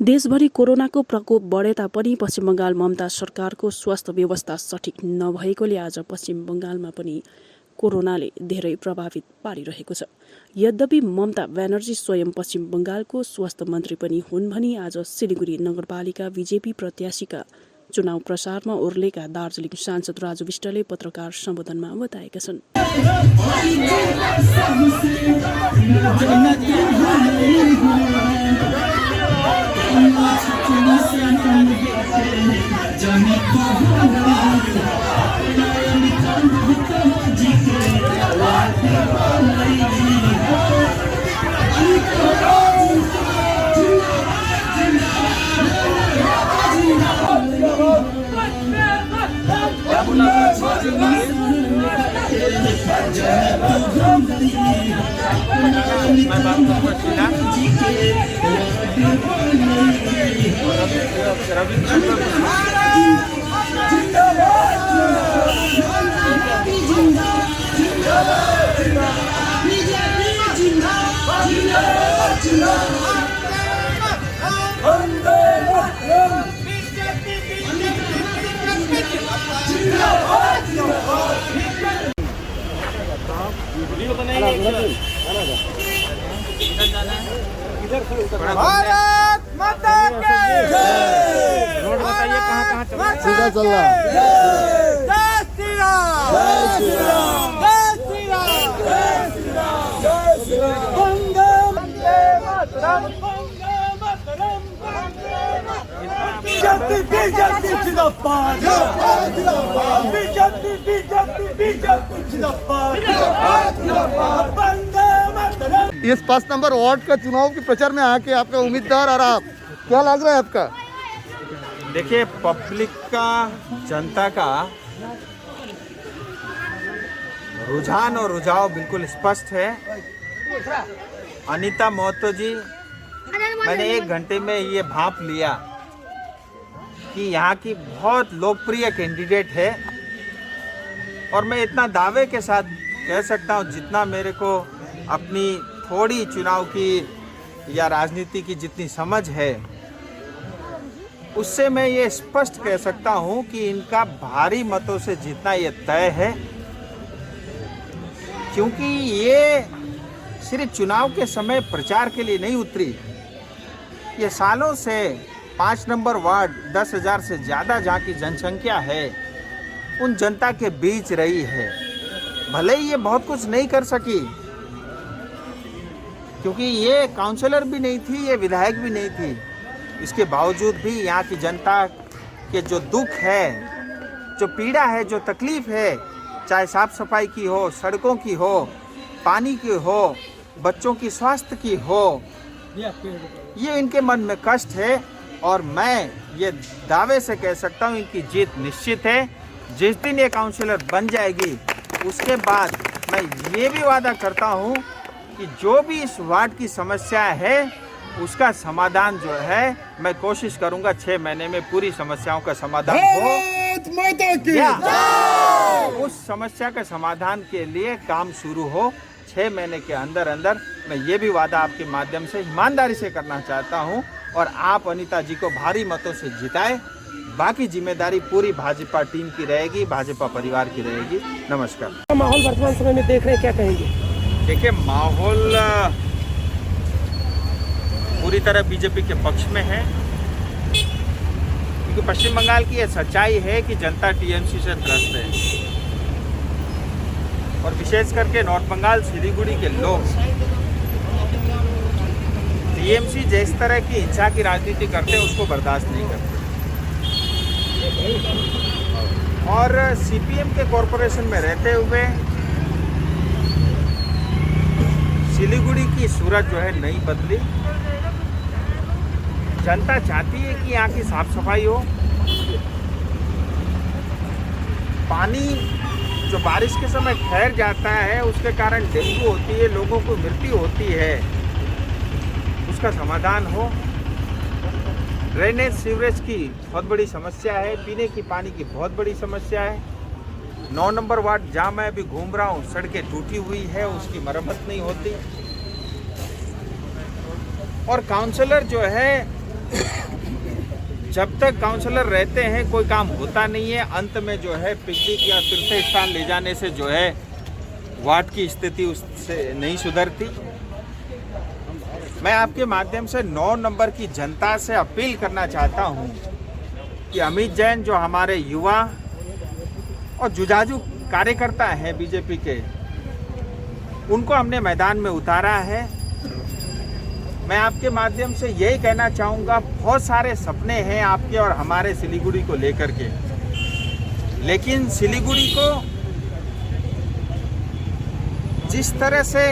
देशभरि कोरोनाको प्रकोप बढे तापनि पश्चिम बङ्गाल ममता सरकारको स्वास्थ्य व्यवस्था सठिक नभएकोले आज पश्चिम बङ्गालमा पनि कोरोनाले धेरै प्रभावित पारिरहेको छ। यद्यपि ममता ब्यानर्जी स्वयं पश्चिम बङ्गालको स्वास्थ्य मन्त्री पनि हुन् भनी आज सिलिगुडी नगरपालिका बीजेपी प्रत्याशीका चुनाव प्रचारमा ओर्लेका दार्जिलिङ सांसद राजु विष्टले पत्रकार सम्बोधनमा बताएका छन्। भारत माता की जय। रोड बताइए कहाँ सीधा चल रहा है। जय श्री राम, जय श्री राम, जय श्री राम, जय श्री राम, जय श्री राम। वंदे मातरम, वंदे मातरम, वंदे मातरम। बीजेपी बीजेपी जिंदाबाद, जिंदाबाद जिंदाबाद। बीजेपी बीजेपी बीजेपी जिंदाबाद, जिंदाबाद जिंदाबाद। वंदे मातरम। इस 5 नंबर वार्ड का चुनाव के प्रचार में आके आपका उम्मीदवार और आप क्या लग रहा है आपका? देखिए, पब्लिक का, जनता का रुझान और रुझाव बिल्कुल स्पष्ट है। अनीता महतो जी, मैंने 1 घंटे में ये भांप लिया कि यहाँ की बहुत लोकप्रिय कैंडिडेट है और मैं इतना दावे के साथ कह सकता हूँ, जितना मेरे को अपनी थोड़ी चुनाव की या राजनीति की जितनी समझ है, उससे मैं ये स्पष्ट कह सकता हूं कि इनका भारी मतों से जीतना ये तय है। क्योंकि ये सिर्फ चुनाव के समय प्रचार के लिए नहीं उतरी, ये सालों से 5 नंबर वार्ड 10,000 से ज़्यादा जहाँ की जनसंख्या है, उन जनता के बीच रही है। भले ही ये बहुत कुछ नहीं कर सकी, क्योंकि ये काउंसलर भी नहीं थी, ये विधायक भी नहीं थी, इसके बावजूद भी यहाँ की जनता के जो दुख है, जो पीड़ा है, जो तकलीफ है, चाहे साफ सफाई की हो, सड़कों की हो, पानी की हो, बच्चों की स्वास्थ्य की हो, ये इनके मन में कष्ट है। और मैं ये दावे से कह सकता हूँ, इनकी जीत निश्चित है। जिस दिन ये काउंसलर बन जाएगी, उसके बाद मैं ये भी वादा करता हूँ कि जो भी इस वार्ड की समस्या है, उसका समाधान जो है, मैं कोशिश करूंगा 6 महीने में पूरी समस्याओं का समाधान हो। उस समस्या का समाधान के लिए काम शुरू हो 6 महीने के अंदर अंदर। मैं ये भी वादा आपके माध्यम से ईमानदारी से करना चाहता हूं और आप अनीता जी को भारी मतों से जिताएं। बाकी जिम्मेदारी पूरी भाजपा टीम की रहेगी, भाजपा परिवार की रहेगी। नमस्कार। माहौल वर्तमान समय में देख रहे हैं, क्या कहेंगे? देखिए, माहौल पूरी तरह बीजेपी के पक्ष में है, क्योंकि पश्चिम बंगाल की यह सच्चाई है कि जनता टीएमसी से त्रस्त है और विशेष करके नॉर्थ बंगाल सिलीगुड़ी के लोग टीएमसी जिस तरह की हिंसा की राजनीति करते हैं, उसको बर्दाश्त नहीं करते। और सीपीएम के कॉरपोरेशन में रहते हुए सिलीगुड़ी की सूरत जो है नहीं बदली। जनता चाहती है कि यहाँ की साफ सफाई हो। पानी जो बारिश के समय ठहर जाता है, उसके कारण डेंगू होती है, लोगों को मृत्यु होती है, उसका समाधान हो। ड्रेनेज सीवरेज की बहुत बड़ी समस्या है, पीने की पानी की बहुत बड़ी समस्या है। 9 नंबर वार्ड जहाँ मैं अभी घूम रहा हूँ, सड़कें टूटी हुई है, उसकी मरम्मत नहीं होती। और काउंसलर जो है जब तक काउंसलर रहते हैं कोई काम होता नहीं है। अंत में जो है पिकनिक या तीर्थ स्थान ले जाने से जो है वार्ड की स्थिति उससे नहीं सुधरती। मैं आपके माध्यम से 9 नंबर की जनता से अपील करना चाहता हूं कि अमित जैन जो हमारे युवा और जुझारू कार्यकर्ता हैं बीजेपी के, उनको हमने मैदान में उतारा है। मैं आपके माध्यम से यही कहना चाहूँगा, बहुत सारे सपने हैं आपके और हमारे सिलीगुड़ी को लेकर के, लेकिन सिलीगुड़ी को जिस तरह से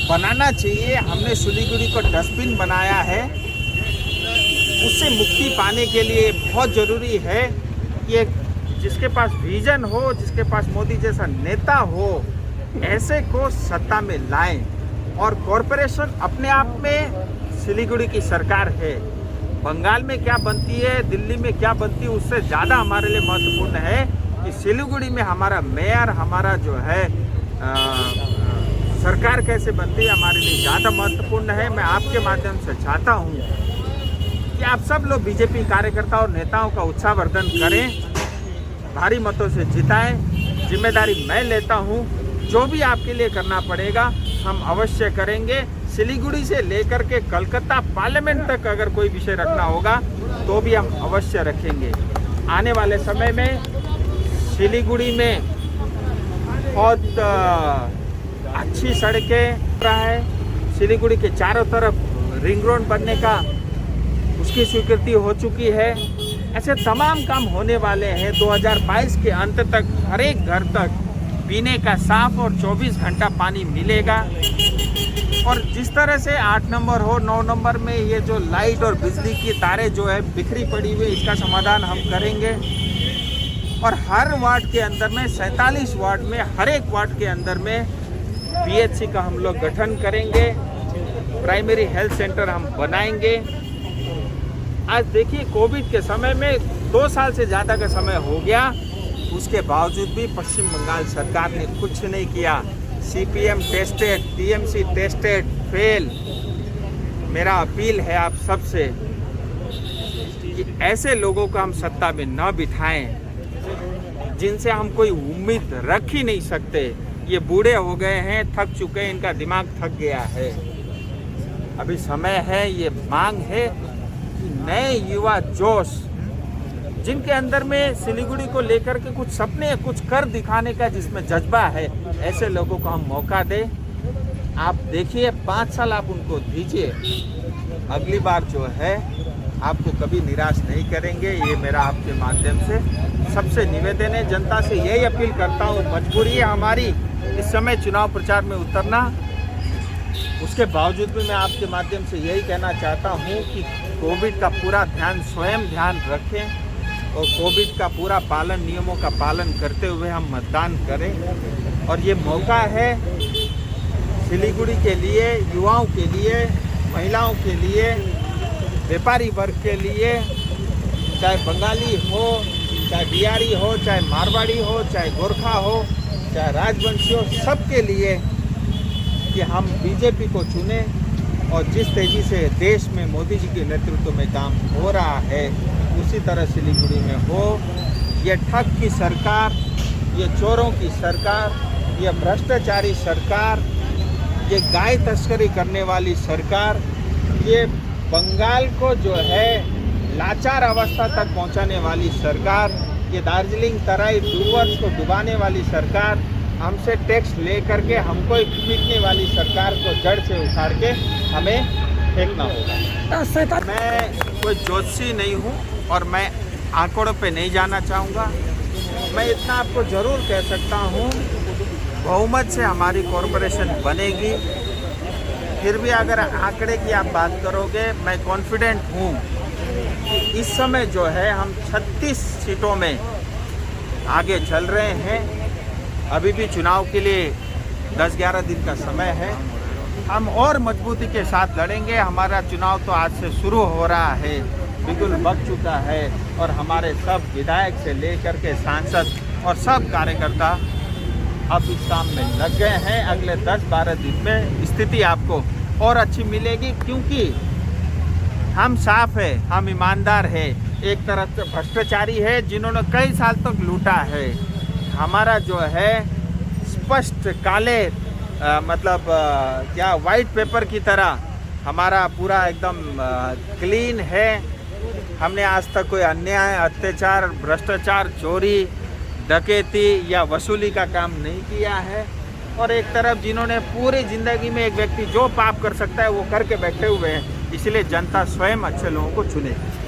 बनाना चाहिए, हमने सिलीगुड़ी को डस्टबिन बनाया है, उससे मुक्ति पाने के लिए बहुत ज़रूरी है कि जिसके पास विजन हो, जिसके पास मोदी जैसा नेता हो, ऐसे को सत्ता में लाएं। और कॉरपोरेशन अपने आप में सिलीगुड़ी की सरकार है। बंगाल में क्या बनती है, दिल्ली में क्या बनती है, उससे ज़्यादा हमारे लिए महत्वपूर्ण है कि सिलीगुड़ी में हमारा मेयर, हमारा जो है सरकार कैसे बनती है, हमारे लिए ज़्यादा महत्वपूर्ण है। मैं आपके माध्यम से चाहता हूँ कि आप सब लोग बीजेपी कार्यकर्ता और नेताओं का उत्साहवर्धन करें, भारी मतों से जिताएं। जिम्मेदारी मैं लेता हूँ, जो भी आपके लिए करना पड़ेगा हम अवश्य करेंगे। सिलीगुड़ी से लेकर के कलकत्ता पार्लियामेंट तक अगर कोई विषय रखना होगा तो भी हम अवश्य रखेंगे। आने वाले समय में सिलीगुड़ी में बहुत अच्छी सड़कें रहा है। सिलीगुड़ी के चारों तरफ रिंग रोड बनने का उसकी स्वीकृति हो चुकी है। ऐसे तमाम काम होने वाले हैं। 2022 के अंत तक हर एक घर तक पीने का साफ और 24 घंटा पानी मिलेगा। और जिस तरह से 8 नंबर हो, 9 नंबर में ये जो लाइट और बिजली की तारें जो है बिखरी पड़ी हुई, इसका समाधान हम करेंगे। और हर वार्ड के अंदर में 47 वार्ड में, हर एक वार्ड के अंदर में पीएचसी का हम लोग गठन करेंगे, प्राइमरी हेल्थ सेंटर हम बनाएंगे। आज देखिए, कोविड के समय में 2 साल से ज़्यादा का समय हो गया, उसके बावजूद भी पश्चिम बंगाल सरकार ने कुछ नहीं किया। CPM tested, TMC tested, fail. मेरा अपील है आप सबसे कि ऐसे लोगों को हम सत्ता में न बिठाएं जिनसे हम कोई उम्मीद रख ही नहीं सकते। ये बूढ़े हो गए हैं, थक चुके हैं, इनका दिमाग थक गया है। अभी समय है, ये मांग है कि नए युवा जोश जिनके अंदर में सिलीगुड़ी को लेकर के कुछ सपने, कुछ कर दिखाने का जिसमें जज्बा है, ऐसे लोगों को हम मौका दें। आप देखिए, 5 साल आप उनको दीजिए, अगली बार जो है आपको कभी निराश नहीं करेंगे। ये मेरा आपके माध्यम से सबसे निवेदन है। जनता से यही अपील करता हूँ, मजबूरी है हमारी इस समय चुनाव प्रचार में उतरना, उसके बावजूद भी मैं आपके माध्यम से यही कहना चाहता हूँ कि कोविड का पूरा ध्यान स्वयं ध्यान रखें और कोविड का पूरा पालन, नियमों का पालन करते हुए हम मतदान करें। और ये मौका है सिलीगुड़ी के लिए, युवाओं के लिए, महिलाओं के लिए, व्यापारी वर्ग के लिए, चाहे बंगाली हो, चाहे बिहारी हो, चाहे मारवाड़ी हो, चाहे गोरखा हो, चाहे राजवंशी हो, सबके लिए कि हम बीजेपी को चुने। और जिस तेज़ी से देश में मोदी जी के नेतृत्व में काम हो रहा है, उसी तरह सिलीगुड़ी में हो। ये ठग की सरकार, ये चोरों की सरकार, ये भ्रष्टाचारी सरकार, ये गाय तस्करी करने वाली सरकार, ये बंगाल को जो है लाचार अवस्था तक पहुंचाने वाली सरकार, ये दार्जिलिंग तराई डूवर्स को डुबाने वाली सरकार, हमसे टैक्स ले करके हमको पीटने वाली सरकार को जड़ से उखाड़ के हमें फेंकना होगा। मैं कोई ज्योतिषी नहीं हूँ और मैं आंकड़ों पे नहीं जाना चाहूँगा। मैं इतना आपको ज़रूर कह सकता हूँ, बहुमत से हमारी कॉरपोरेशन बनेगी। फिर भी अगर आंकड़े की आप बात करोगे, मैं कॉन्फिडेंट हूँ कि इस समय जो है हम 36 सीटों में आगे चल रहे हैं। अभी भी चुनाव के लिए 10-11 दिन का समय है। हम और मजबूती के साथ लड़ेंगे। हमारा चुनाव तो आज से शुरू हो रहा है, बिल्कुल बच चुका है। और हमारे सब विधायक से लेकर के सांसद और सब कार्यकर्ता अब इस काम में लग गए हैं। अगले 10-12 दिन में स्थिति आपको और अच्छी मिलेगी, क्योंकि हम साफ है, हम ईमानदार है। एक तरफ से भ्रष्टाचारी है जिन्होंने कई साल तक लूटा है। हमारा जो है स्पष्ट काले क्या वाइट पेपर की तरह हमारा पूरा एकदम क्लीन है। हमने आज तक कोई अन्याय, अत्याचार, भ्रष्टाचार, चोरी, डकैती या वसूली का काम नहीं किया है। और एक तरफ जिन्होंने पूरी ज़िंदगी में एक व्यक्ति जो पाप कर सकता है वो करके बैठे हुए हैं, इसलिए जनता स्वयं अच्छे लोगों को चुनेगी।